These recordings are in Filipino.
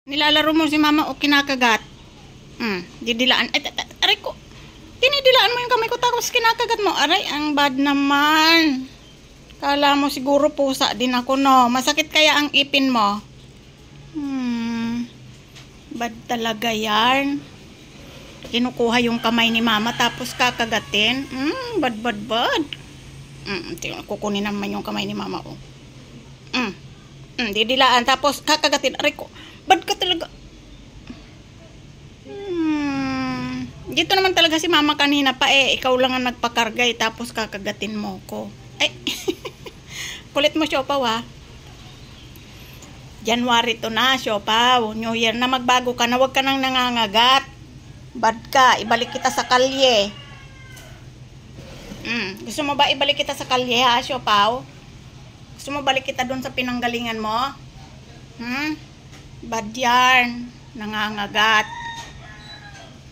Nilalaro mo si mama o kinakagat? Didilaan. Ay, aray ko. Dinidilaan mo yung kamay ko tapos kinakagat mo. Aray, ang bad naman. Kala mo siguro pusa din ako, no? Masakit kaya ang ipin mo? Bad talaga yan. Kinukuha yung kamay ni mama tapos kakagatin. Bad. Kukunin naman yung kamay ni mama, oh. Didilaan tapos kakagatin. Aray ko. Bad ka talaga. Dito naman talaga si mama kanina pa eh. Ikaw lang ang nagpakargay tapos kakagatin mo ko. Ay. Kulit mo, Siopaw, ha? January to na, Siopaw. New Year na, magbago ka na. Huwag ka nang nangangagat. Bad ka. Ibalik kita sa kalye. Gusto mo ba ibalik kita sa kalye, ha, Siopaw? Gusto mo balik kita dun sa pinanggalingan mo? Bad yarn. Nangangagat.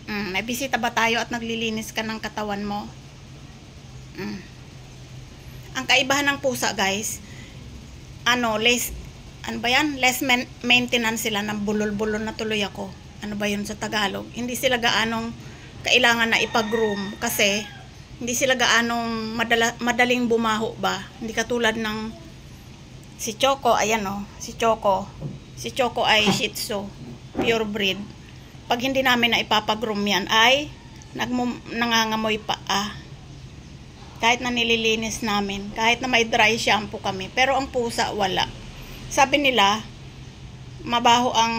May bisita ba tayo at naglilinis ka ng katawan mo? Ang kaibahan ng pusa, guys, less maintenance sila, ng bulol-bulol na tuloy ako. Ano ba yun sa Tagalog? Hindi sila gaanong kailangan na ipag-groom kasi hindi sila gaanong madaling bumaho ba. Hindi katulad ng si Choco, ayan o, si Choco. Si Choco ay Shih Tzu, pure breed. Pag hindi namin na ipapag-groom yan ay nangangamoy pa. Kahit na nililinis namin, kahit na may dry shampoo kami, pero ang pusa wala. Sabi nila mabaho ang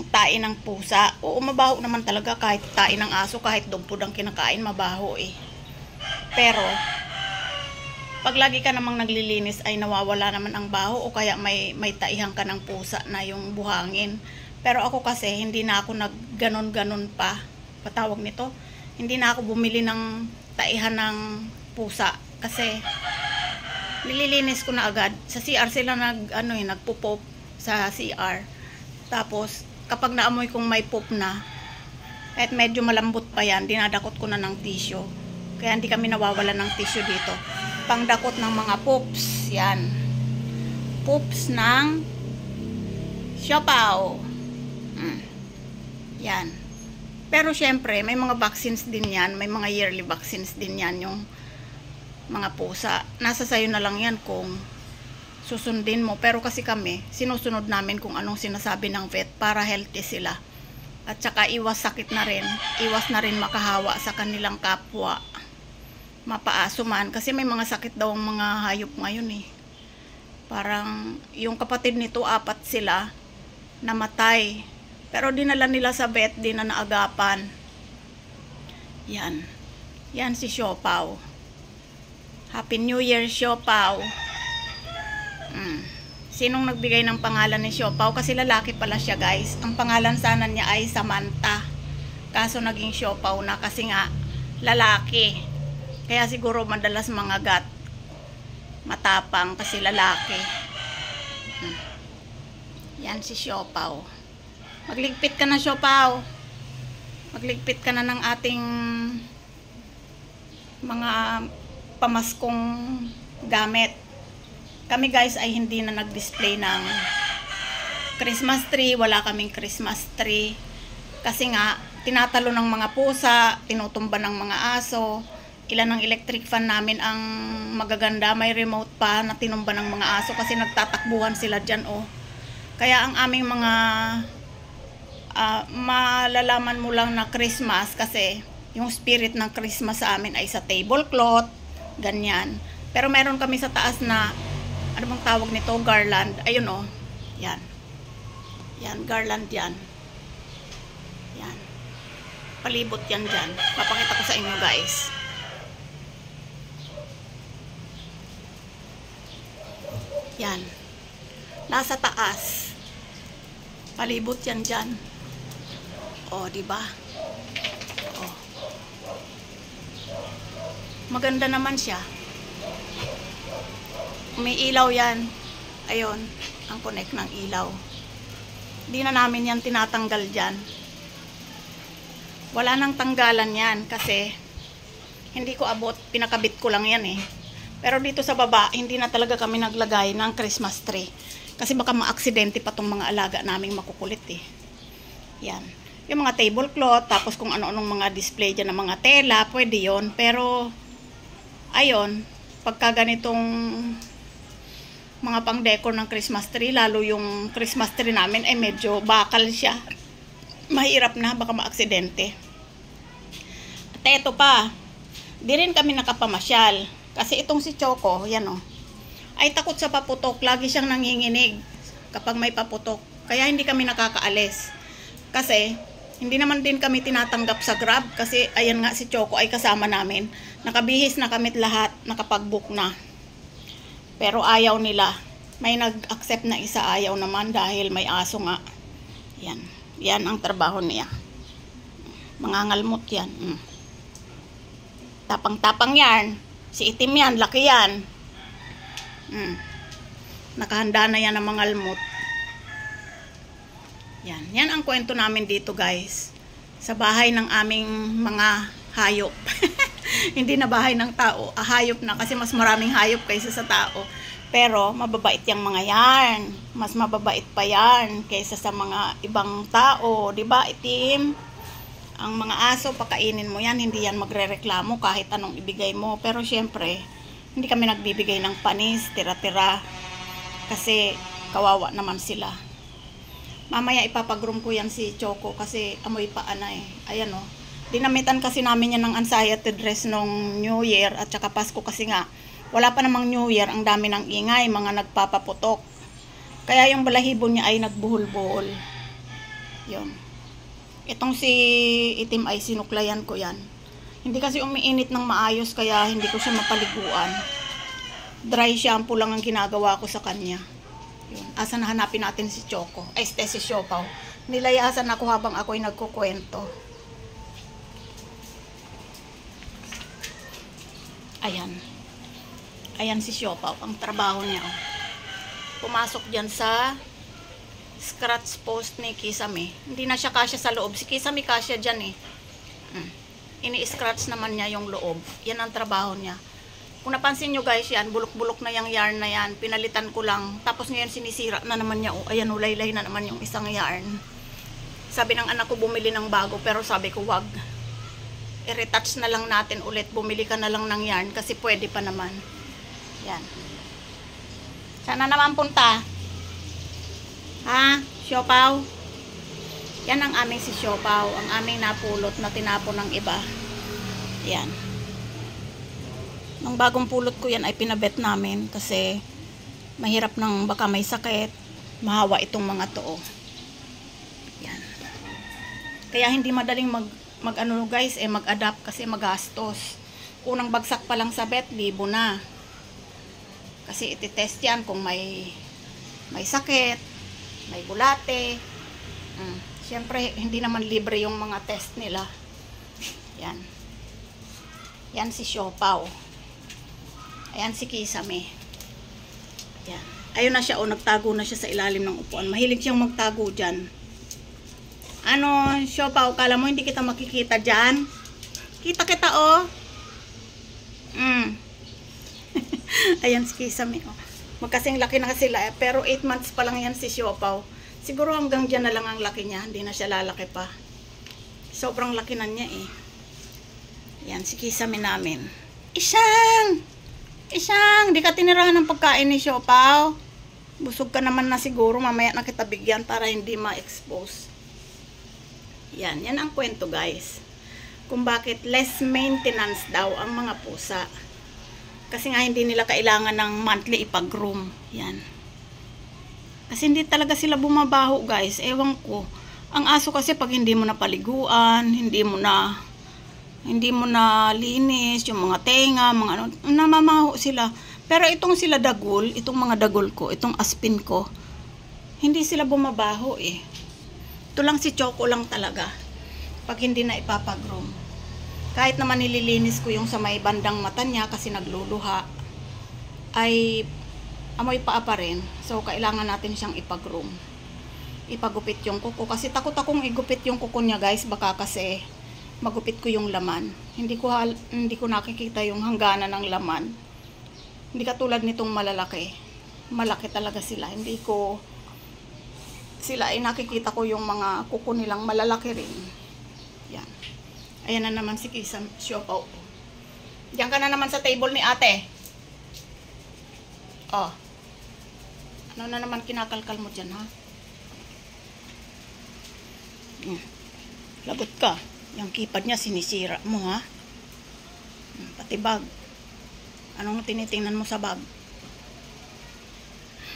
tae ng pusa. Oo, mabaho naman talaga kahit tae ng aso, kahit dog food ang kinakain, mabaho eh. Pero pag lagi ka namang naglilinis ay nawawala naman ang baho o kaya may taihan ka ng pusa na yung buhangin. Pero ako kasi hindi na ako nagganon-ganon pa, patawag nito. Hindi na ako bumili ng taihan ng pusa kasi nililinis ko na agad. Sa CR sila nagpo-pop sa CR. Tapos kapag naamoy kong may pop na, kahit medyo malambot pa yan, dinadakot ko na ng tissue. Kaya hindi kami nawawalan ng tissue dito. Pangdakot ng mga poops, yan. Poops ng Siopaw. Yan. Pero syempre, may mga vaccines din yan. May mga yearly vaccines din yan yung mga pusa. Nasa sayo na lang yan kung susundin mo. Pero kasi kami, sinusunod namin kung anong sinasabi ng vet para healthy sila. At saka iwas sakit na rin. Iwas na rin makahawa sa kanilang kapwa. Mapaaso man. Kasi may mga sakit daw ang mga hayop ngayon eh. Parang yung kapatid nito, 4 sila, namatay. Pero dinala nila sa vet, di na naagapan. Yan. Yan si Siopaw. Happy New Year, Siopaw. Sinong nagbigay ng pangalan ni Siopaw? Kasi lalaki pala siya, guys. Ang pangalan sana niya ay Samantha. Kaso naging Siopaw na kasi nga lalaki. Kaya siguro madalas mangagat. Matapang kasi lalaki. Yan si Siopaw. Magligpit ka na, Siopaw. Magligpit ka na ng ating mga pamaskong gamit. Kami, guys, ay hindi na nag-display ng Christmas tree. Wala kaming Christmas tree. Kasi nga, tinatalo ng mga pusa, tinutumba ng mga aso. Ilan ng electric fan namin ang magaganda. May remote pa na tinumba ng mga aso kasi nagtatakbuhan sila dyan, oh. Kaya ang aming mga malalaman mo lang na Christmas kasi yung spirit ng Christmas sa amin ay sa tablecloth, ganyan. Pero meron kami sa taas na, ano bang tawag nito? Garland. Ayun oh. Yan. Yan, garland yan. Yan. Palibot yan dyan. Papakita ko sa inyo, guys. Yan. Nasa taas. Palibot yan dyan. O, diba? O. Maganda naman siya. May ilaw yan. Ayun. Ang connect ng ilaw. Di na namin yan tinatanggal dyan. Wala nang tanggalan yan kasi hindi ko abot. Pinakabit ko lang yan eh. Pero dito sa baba, hindi na talaga kami naglagay ng Christmas tree. Kasi baka ma-aksidente pa tong mga alaga naming makukulit eh. Yan. Yung mga tablecloth, tapos kung ano-anong mga display dyan ng mga tela, pwede yon. Pero, ayun, pagka ganitong mga pang-decor ng Christmas tree, lalo yung Christmas tree namin, ay medyo bakal siya. Mahirap na, baka maaksidente. At eto pa, di rin kami nakapamasyal. Kasi itong si Choco, yan o, ay takot sa paputok. Lagi siyang nanginginig kapag may paputok. Kaya hindi kami nakakaalis. Kasi, hindi naman din kami tinatanggap sa Grab. Kasi, ayan nga, si Choco ay kasama namin. Nakabihis na kami lahat, nakapag-book na. Pero ayaw nila. May nag-accept na isa, ayaw naman dahil may aso nga. Yan. Yan ang trabaho niya. Mangangalmot yan. Tapang-tapang yan. Si itim yan, laki yan. Nakahanda na yan ng mangalmot. Yan. Yan ang kwento namin dito, guys. Sa bahay ng aming mga hayop. Hindi na bahay ng tao. Hayop na kasi mas maraming hayop kaysa sa tao. Pero mababait yung mga yan. Mas mababait pa yan kaysa sa mga ibang tao. Diba, itim? Ang mga aso, pakainin mo yan. Hindi yan magrereklamo kahit anong ibigay mo. Pero syempre, hindi kami nagbibigay ng panis, tira-tira. Kasi kawawa naman sila. Mamaya ipapagroom ko yan si Choco kasi amoy pa na eh. Ayan o. Dinamitan kasi namin yan ng anxiety dress nung New Year at saka Pasko kasi nga wala pa namang New Year, ang dami ng ingay, mga nagpapaputok. Kaya yung balahibo niya ay nagbuhol-buhol. Yun. Itong si itim ay sinuklayan ko yan. Hindi kasi umiinit ng maayos kaya hindi ko siya mapaliguan. Dry shampoo lang ang ginagawa ko sa kanya. Yun. Asa na hanapin natin si Choco. Ay, si Siopaw. Nilayasan ako habang ako'y nagkukwento. Ayan. Ayan si Siopaw. Ang trabaho niya. Oh. Pumasok dyan sa scratch post ni Kisame. Hindi na siya kasya sa loob. Si Kisame kasya dyan eh. Ini-scratch naman niya yung loob. Yan ang trabaho niya. Kung napansin nyo guys yan, bulok-bulok na yung yarn na yan. Pinalitan ko lang. Tapos ngayon sinisira na naman niya. Oh, ayan, ulaylay na naman yung isang yarn. Sabi ng anak ko bumili ng bago. Pero sabi ko wag. I-retouch na lang natin ulit. Bumili ka na lang ng yarn. Kasi pwede pa naman. Yan. Sana naman punta. Ha? Siopaw? Yan ang aming si Siopaw. Ang aming napulot na tinapon ng iba. Yan. Nung bagong pulot ko yan ay pinabet namin kasi mahirap nang baka may sakit, mahawa itong mga to. Yan. Kaya hindi madaling mag-ano guys, mag-adapt kasi magastos. Unang bagsak pa lang sa bet, libo na. Kasi iti-test yan kung may sakit, may bulate. Siyempre, hindi naman libre yung mga test nila. Yan. Yan si Siopaw. Ayan si Kisame. Yan. Ayun na siya, nagtago na siya sa ilalim ng upuan. Mahilig siyang magtago dyan. Ano, Siopaw, kala mo hindi kita makikita dyan? Kita, Ayan si Kisame, Magkasing laki na sila, pero 8 months pa lang yan si Siopaw. Siguro hanggang dyan na lang ang laki niya, hindi na siya lalaki pa. Sobrang laki na niya eh. Yan, si Kisame namin. Isang, di ka tinirahan ng pagkain ni Siopaw. Busog ka naman na siguro, mamaya na kita bigyan para hindi ma-expose. Yan ang kwento guys. Kung bakit less maintenance daw ang mga pusa. Kasi nga hindi nila kailangan ng monthly ipag-groom. Yan. Kasi hindi talaga sila bumabaho guys. Ewan ko. Ang aso kasi pag hindi mo na paliguan, hindi mo na linis, yung mga tenga, mga ano, namamaho sila. Pero itong sila dagol, itong mga dagol ko, itong aspin ko, hindi sila bumabaho eh. Ito lang si Choco lang talaga. Pag hindi na ipapagroom. Kahit naman nililinis ko yung sa may bandang mata niya kasi nagluluha, ay amoy paa pa rin. So, kailangan natin siyang ipagroom. Ipagupit yung kuko. Kasi takot akong igupit yung kuko niya guys. Baka kasi magupit ko yung laman. Hindi ko nakikita yung hangganan ng laman. Hindi katulad nitong malalaki. Malaki talaga sila. Hindi ko sila ay nakikita ko yung mga kuko nilang malalaki rin. Yan. Ayan na naman si Kisame Siopaw. Diyan ka na naman sa table ni ate. Oh. Ano na naman kinakalkal mo dyan, ha? Lagot ka. Yung keypad niya sinisira mo, ha? Pati bag. Anong tinitingnan mo sa bag?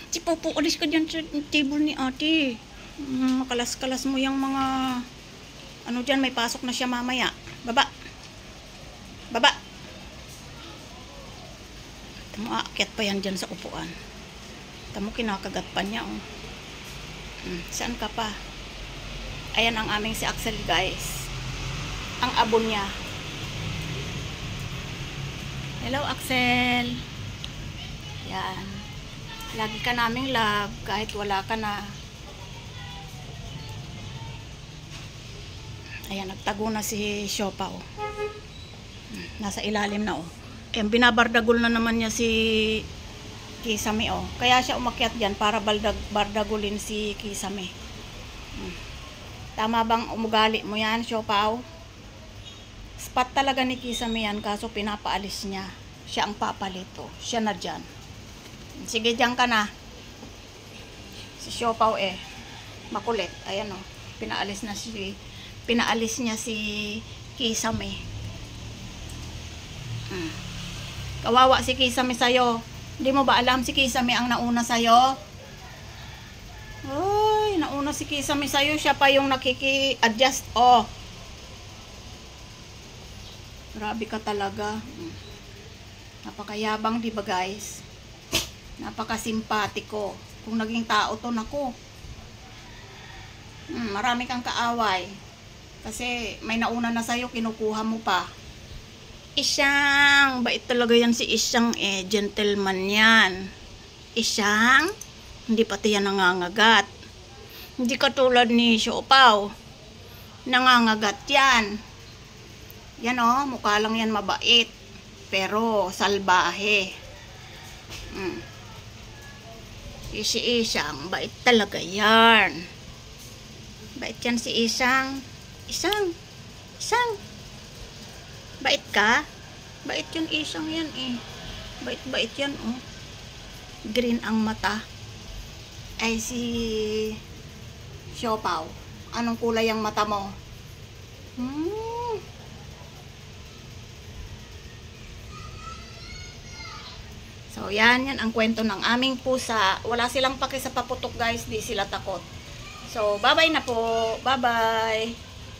Si Popo, alis ka dyan sa table ni ate. Makalas-kalas mo yung mga... Ano dyan, may pasok na siya mamaya. Baba. Baba. Tamo, aakyat pa yan dyan sa upuan. Tamo, kinakagat pa niya, oh. Saan ka pa? Ayan ang aming si Axel, guys. Ang abon niya. Hello, Axel. Yan. Lagi ka naming love kahit wala ka na. Ayan, nagtago na si Siopaw. Nasa ilalim na, oh. Ayan, binabardagol na naman niya si Kisame, oh. Kaya siya umakyat dyan para bardagulin si Kisame. Tama bang umugali mo yan, Siopaw? Spot talaga ni Kisame yan, kaso pinapaalis niya. Siya ang papalito. Siya na dyan. Sige, dyan ka na. Si Siopaw makulit. Ayan, oh. Pinaalis niya si Kisame. Kawawa si Kisame sa'yo. Hindi mo ba alam si Kisame ang nauna sa'yo? Ay, nauna si Kisame sa'yo. Siya pa yung nakiki-adjust. Oh. Grabe ka talaga. Napakayabang, di ba, guys? Napakasimpatiko. Kung naging tao to, naku. Marami kang kaaway. Kasi may nauna na sa'yo, kinukuha mo pa. Isyang. Bait talaga yan si Isyang, gentleman yan. Isyang. Hindi pati yan nangangagat. Hindi katulad ni Siopaw. Nangangagat yan. Yan, oh. Mukha lang yan mabait. Pero salbahe. Si Isyang, bait talaga yan. Bait yan si Isyang. Isyang. Bait ka? Bait yung Isyang yan, Bait yan, oh. Green ang mata. Ay, si Siopaw. Anong kulay ang mata mo? So, yan ang kwento ng aming pusa. Wala silang paki sa paputok, guys. Di sila takot. So, bye-bye na po. Bye-bye.